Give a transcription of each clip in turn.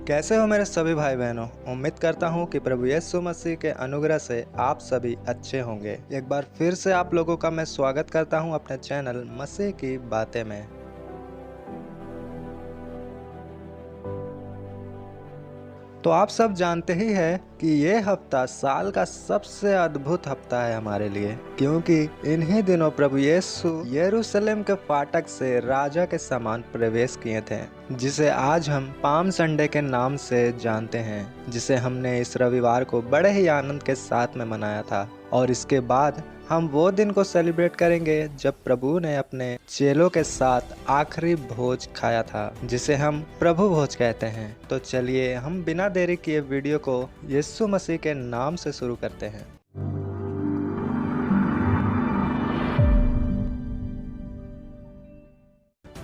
कैसे हो मेरे सभी भाई बहनों। उम्मीद करता हूँ कि प्रभु यीशु मसीह के अनुग्रह से आप सभी अच्छे होंगे। एक बार फिर से आप लोगों का मैं स्वागत करता हूँ अपने चैनल मसीह की बातें में। तो आप सब जानते ही हैं कि ये हफ्ता साल का सबसे अद्भुत हफ्ता है हमारे लिए, क्योंकि इन्हीं दिनों प्रभु यीशु यरूशलेम के फाटक से राजा के समान प्रवेश किए थे, जिसे आज हम पाम संडे के नाम से जानते हैं, जिसे हमने इस रविवार को बड़े ही आनंद के साथ में मनाया था। और इसके बाद हम वो दिन को सेलिब्रेट करेंगे जब प्रभु ने अपने चेलों के साथ आखिरी भोज खाया था, जिसे हम प्रभु भोज कहते हैं। तो चलिए हम बिना देरी किए वीडियो को यीशु मसीह के नाम से शुरू करते हैं।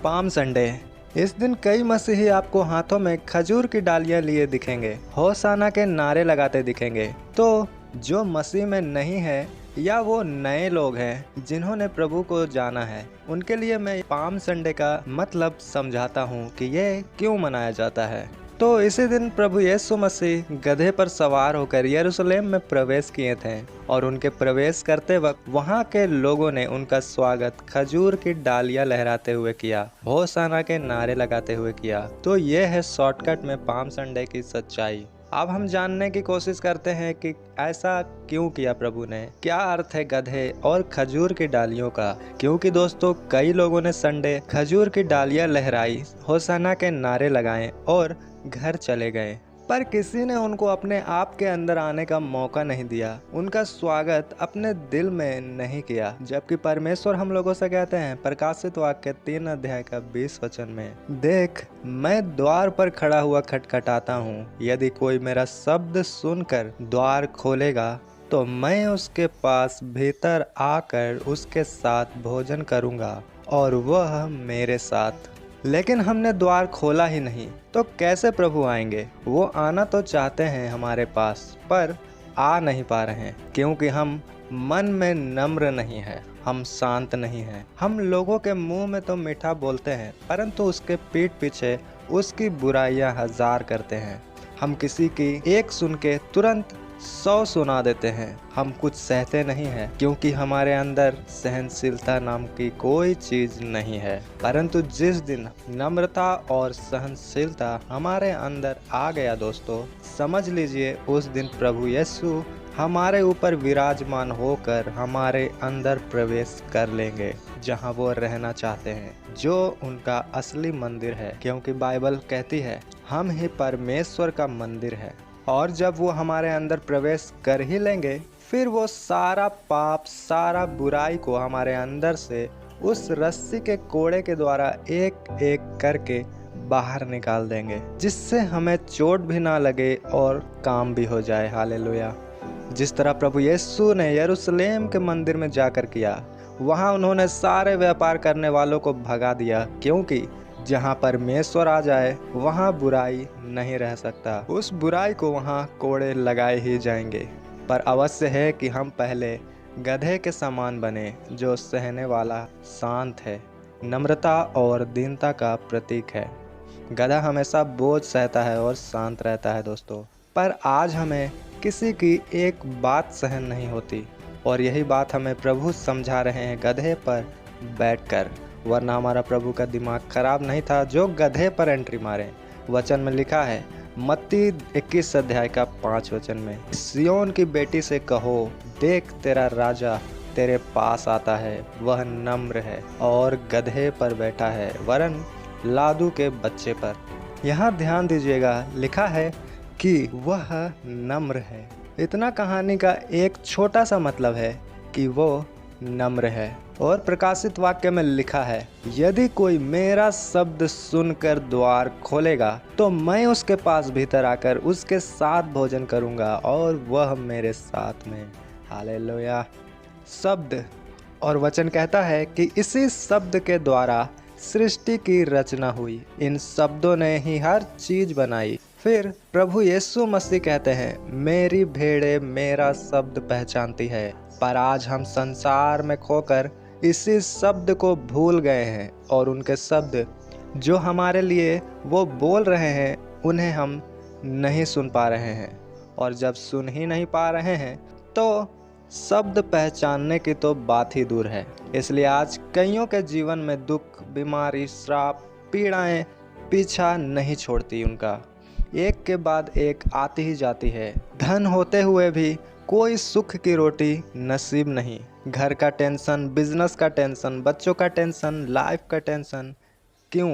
Palm Sunday. इस दिन कई मसीही आपको हाथों में खजूर की डालियां लिए दिखेंगे, होसाना के नारे लगाते दिखेंगे। तो जो मसीह में नहीं है या वो नए लोग हैं जिन्होंने प्रभु को जाना है, उनके लिए मैं पाम संडे का मतलब समझाता हूँ कि ये क्यों मनाया जाता है। तो इसी दिन प्रभु यीशु मसीह गधे पर सवार होकर यरूशलेम में प्रवेश किए थे, और उनके प्रवेश करते वक्त वहाँ के लोगों ने उनका स्वागत खजूर की डालियां लहराते हुए किया, होसाना के नारे लगाते हुए किया। तो ये है शॉर्टकट में पाम संडे की सच्चाई। अब हम जानने की कोशिश करते हैं कि ऐसा क्यों किया प्रभु ने, क्या अर्थ है गधे और खजूर की डालियों का। क्योंकि दोस्तों, कई लोगों ने संडे खजूर की डालियां लहराई, होसाना के नारे लगाए और घर चले गए, पर किसी ने उनको अपने आप के अंदर आने का मौका नहीं दिया, उनका स्वागत अपने दिल में नहीं किया। जबकि परमेश्वर हम लोगों से कहते हैं प्रकाशित वाक्य 3 अध्याय का 20 वचन में, देख मैं द्वार पर खड़ा हुआ खटखटाता हूँ, यदि कोई मेरा शब्द सुनकर द्वार खोलेगा तो मैं उसके पास भीतर आकर उसके साथ भोजन करूँगा और वह मेरे साथ। लेकिन हमने द्वार खोला ही नहीं तो कैसे प्रभु आएंगे। वो आना तो चाहते हैं हमारे पास, पर आ नहीं पा रहे हैं, क्योंकि हम मन में नम्र नहीं है, हम शांत नहीं हैं। हम लोगों के मुंह में तो मीठा बोलते हैं, परंतु उसके पीठ पीछे उसकी बुराइयां 1000 करते हैं। हम किसी की एक सुन के तुरंत 100 सुना देते हैं। हम कुछ सहते नहीं हैं, क्योंकि हमारे अंदर सहनशीलता नाम की कोई चीज नहीं है। परंतु जिस दिन नम्रता और सहनशीलता हमारे अंदर आ गया दोस्तों, समझ लीजिए उस दिन प्रभु यीशु हमारे ऊपर विराजमान होकर हमारे अंदर प्रवेश कर लेंगे, जहां वो रहना चाहते हैं, जो उनका असली मंदिर है। क्योंकि बाइबल कहती है हम ही परमेश्वर का मंदिर है। और जब वो हमारे अंदर प्रवेश कर ही लेंगे, फिर वो सारा पाप, सारा बुराई को हमारे अंदर से उस रस्सी के कोड़े के द्वारा एक एक करके बाहर निकाल देंगे, जिससे हमें चोट भी ना लगे और काम भी हो जाए। हालेलुया। जिस तरह प्रभु यीशु ने यरूशलेम के मंदिर में जाकर किया, वहाँ उन्होंने सारे व्यापार करने वालों को भगा दिया, क्योंकि जहाँ परमेश्वर आ जाए वहाँ बुराई नहीं रह सकता। उस बुराई को वहाँ कोड़े लगाए ही जाएंगे। पर अवश्य है कि हम पहले गधे के समान बने, जो सहने वाला, शांत है, नम्रता और दीनता का प्रतीक है। गधा हमेशा बोझ सहता है और शांत रहता है दोस्तों। पर आज हमें किसी की एक बात सहन नहीं होती, और यही बात हमें प्रभु समझा रहे हैं गधे पर बैठकर। वरना हमारा प्रभु का दिमाग खराब नहीं था जो गधे पर एंट्री मारे। वचन में लिखा है मत्ती 21 अध्याय का 5 वचन में, सियोन की बेटी से कहो, देख तेरा राजा तेरे पास आता है, वह नम्र है और गधे पर बैठा है, वरन लादू के बच्चे पर। यहाँ ध्यान दीजिएगा, लिखा है कि वह नम्र है। इतना कहानी का एक छोटा सा मतलब है कि वो नम्र है। और प्रकाशित वाक्य में लिखा है, यदि कोई मेरा शब्द सुनकर द्वार खोलेगा तो मैं उसके पास भीतर आकर उसके साथ भोजन करूंगा और वह मेरे साथ में। हालेलुया। शब्द और वचन कहता है कि इसी शब्द के द्वारा सृष्टि की रचना हुई, इन शब्दों ने ही हर चीज बनाई। फिर प्रभु यीशु मसीह कहते हैं, मेरी भेड़ें मेरा शब्द पहचानती है। पर आज हम संसार में खोकर इसी शब्द को भूल गए हैं, और उनके शब्द जो हमारे लिए वो बोल रहे हैं उन्हें हम नहीं सुन पा रहे हैं, और जब सुन ही नहीं पा रहे हैं तो शब्द पहचानने की तो बात ही दूर है। इसलिए आज कईयों के जीवन में दुख, बीमारी, श्राप, पीड़ाएं पीछा नहीं छोड़ती उनका, एक के बाद एक आती ही जाती है। धन होते हुए भी कोई सुख की रोटी नसीब नहीं। घर का टेंशन, बिजनेस का टेंशन, बच्चों का टेंशन, लाइफ का टेंशन। क्यों?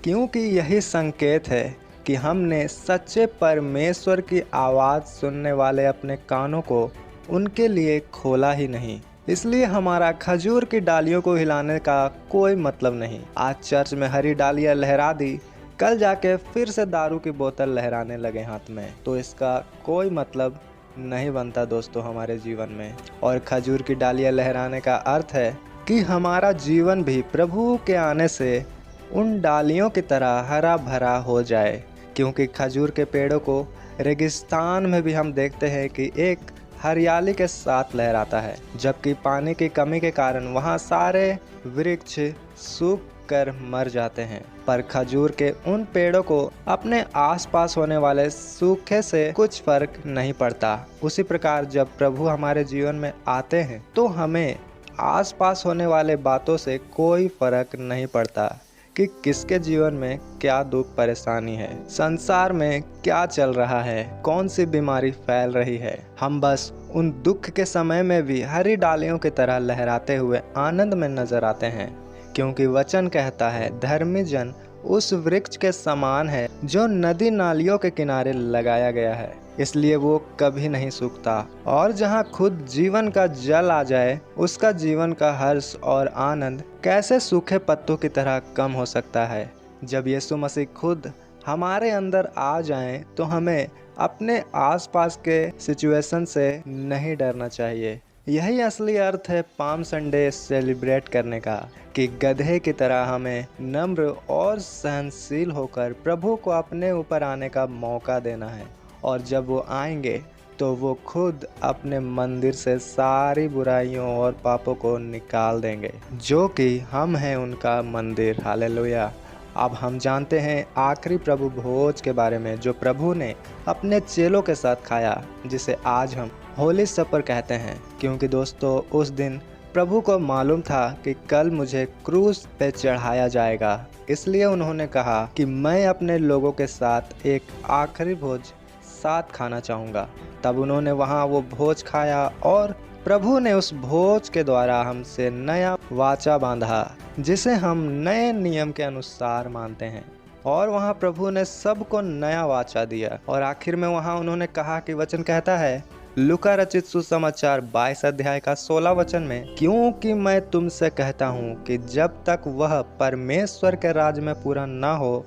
क्योंकि यही संकेत है कि हमने सच्चे परमेश्वर की आवाज़ सुनने वाले अपने कानों को उनके लिए खोला ही नहीं। इसलिए हमारा खजूर की डालियों को हिलाने का कोई मतलब नहीं। आज चर्च में हरी डालियाँ लहरा दी, कल जाके फिर से दारू की बोतल लहराने लगे हाथ में, तो इसका कोई मतलब नहीं बनता दोस्तों हमारे जीवन में। और खजूर की डालियाँ लहराने का अर्थ है कि हमारा जीवन भी प्रभु के आने से उन डालियों की तरह हरा भरा हो जाए। क्योंकि खजूर के पेड़ों को रेगिस्तान में भी हम देखते हैं कि एक हरियाली के साथ लहराता है, जबकि पानी की कमी के कारण वहाँ सारे वृक्ष सूख कर मर जाते हैं। पर खजूर के उन पेड़ों को अपने आसपास होने वाले सूखे से कुछ फर्क नहीं पड़ता। उसी प्रकार जब प्रभु हमारे जीवन में आते हैं तो हमें आसपास होने वाले बातों से कोई फर्क नहीं पड़ता कि किसके जीवन में क्या दुख परेशानी है, संसार में क्या चल रहा है, कौन सी बीमारी फैल रही है। हम बस उन दुख के समय में भी हरी डालियों की तरह लहराते हुए आनंद में नजर आते हैं। क्योंकि वचन कहता है, धर्मी जन उस वृक्ष के समान है जो नदी नालियों के किनारे लगाया गया है, इसलिए वो कभी नहीं सूखता। और जहाँ खुद जीवन का जल आ जाए, उसका जीवन का हर्ष और आनंद कैसे सूखे पत्तों की तरह कम हो सकता है। जब यीशु मसीह खुद हमारे अंदर आ जाएं, तो हमें अपने आसपास के सिचुएशन से नहीं डरना चाहिए। यही असली अर्थ है पाम संडे सेलिब्रेट करने का, कि गधे की तरह हमें नम्र और सहनशील होकर प्रभु को अपने ऊपर आने का मौका देना है। और जब वो आएंगे तो वो खुद अपने मंदिर से सारी बुराइयों और पापों को निकाल देंगे, जो कि हम हैं उनका मंदिर। हालेलुया। अब हम जानते हैं आखिरी प्रभु भोज के बारे में, जो प्रभु ने अपने चेलों के साथ खाया, जिसे आज हम होली सपर कहते हैं। क्योंकि दोस्तों उस दिन प्रभु को मालूम था कि कल मुझे क्रूस पे चढ़ाया जाएगा, इसलिए उन्होंने कहा कि मैं अपने लोगों के साथ एक आखिरी भोज साथ खाना चाहूँगा। तब उन्होंने वहाँ वो भोज खाया और प्रभु ने उस भोज के द्वारा हमसे नया वाचा बांधा, जिसे हम नए नियम के अनुसार मानते हैं। और वहाँ प्रभु ने सबको नया वाचा दिया। और आखिर में वहाँ उन्होंने कहा कि वचन कहता है, लूका रचित सुसमाचार 22 अध्याय का 16 वचन में, क्योंकि मैं तुमसे कहता हूँ कि जब तक वह परमेश्वर के राज में पूरा न हो,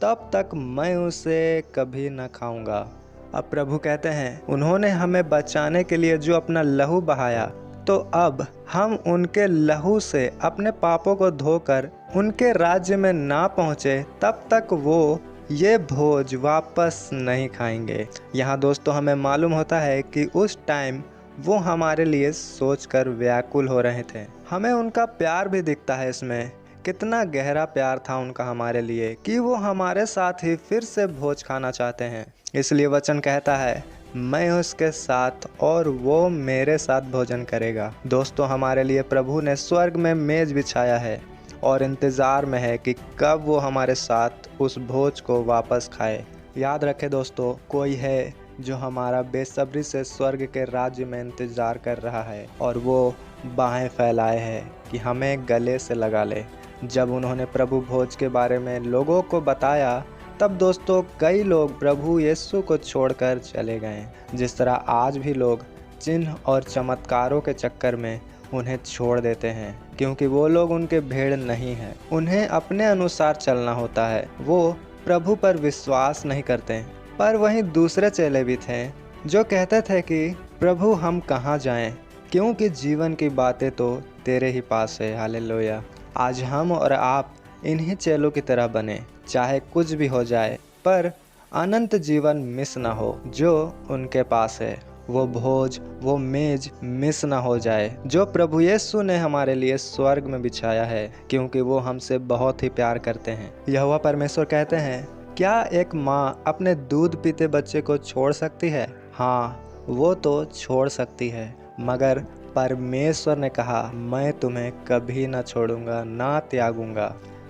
तब तक मैं उसे कभी न खाऊंगा। अब प्रभु कहते हैं, उन्होंने हमें बचाने के लिए जो अपना लहू बहाया, तो अब हम उनके लहू से अपने पापों को धोकर उनके राज्य में ना पहुँचे, तब तक वो ये भोज वापस नहीं खाएंगे। यहाँ दोस्तों हमें मालूम होता है कि उस टाइम वो हमारे लिए सोचकर व्याकुल हो रहे थे। हमें उनका प्यार भी दिखता है इसमें, कितना गहरा प्यार था उनका हमारे लिए, कि वो हमारे साथ ही फिर से भोज खाना चाहते हैं। इसलिए वचन कहता है, मैं उसके साथ और वो मेरे साथ भोजन करेगा। दोस्तों हमारे लिए प्रभु ने स्वर्ग में मेज बिछाया है और इंतज़ार में है कि कब वो हमारे साथ उस भोज को वापस खाए। याद रखें दोस्तों, कोई है जो हमारा बेसब्री से स्वर्ग के राज्य में इंतज़ार कर रहा है, और वो बाहें फैलाए है कि हमें गले से लगा ले। जब उन्होंने प्रभु भोज के बारे में लोगों को बताया, तब दोस्तों कई लोग प्रभु यीशु को छोड़कर चले गए। जिस तरह आज भी लोग चिन्ह और चमत्कारों के चक्कर में उन्हें छोड़ देते हैं, क्योंकि वो लोग उनके भेड़ नहीं हैं। उन्हें अपने अनुसार चलना होता है, वो प्रभु पर विश्वास नहीं करते। पर वहीं दूसरे चेले भी थे जो कहते थे कि प्रभु हम कहाँ जाएं, क्योंकि जीवन की बातें तो तेरे ही पास है। हालेलुया। आज हम और आप इन्हीं चेलों की तरह बने, चाहे कुछ भी हो जाए, पर अनंत जीवन मिस ना हो जो उनके पास है। वो भोज, वो मेज मिस ना हो जाए जो प्रभु यीशु ने हमारे लिए स्वर्ग में बिछाया है, क्योंकि वो हमसे बहुत ही प्यार करते हैं। यहोवा परमेश्वर कहते हैं क्या एक माँ अपने दूध पीते बच्चे को छोड़ सकती है? हाँ, वो तो छोड़ सकती है, मगर परमेश्वर ने कहा, मैं तुम्हें कभी ना छोड़ूंगा ना त्यागूंगा।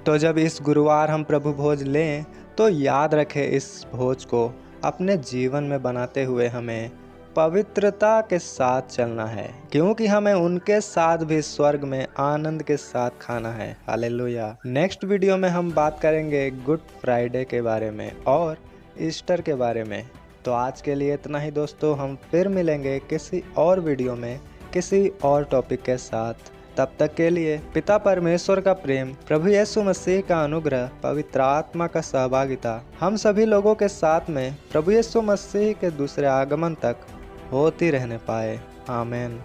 तो जब इस गुरुवार हम प्रभु भोज लें तो याद रखें, इस भोज को अपने जीवन में बनाते हुए हमें पवित्रता के साथ चलना है, क्योंकि हमें उनके साथ भी स्वर्ग में आनंद के साथ खाना है। हालेलुया। नेक्स्ट वीडियो में हम बात करेंगे गुड फ्राइडे के बारे में और ईस्टर के बारे में। तो आज के लिए इतना ही दोस्तों, हम फिर मिलेंगे किसी और वीडियो में किसी और टॉपिक के साथ। तब तक के लिए पिता परमेश्वर का प्रेम, प्रभु यीशु मसीह का अनुग्रह, पवित्र आत्मा का सहभागिता हम सभी लोगों के साथ में प्रभु यीशु मसीह के दूसरे आगमन तक होती रहने पाए। आमीन।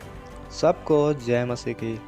सबको जय मसीह की।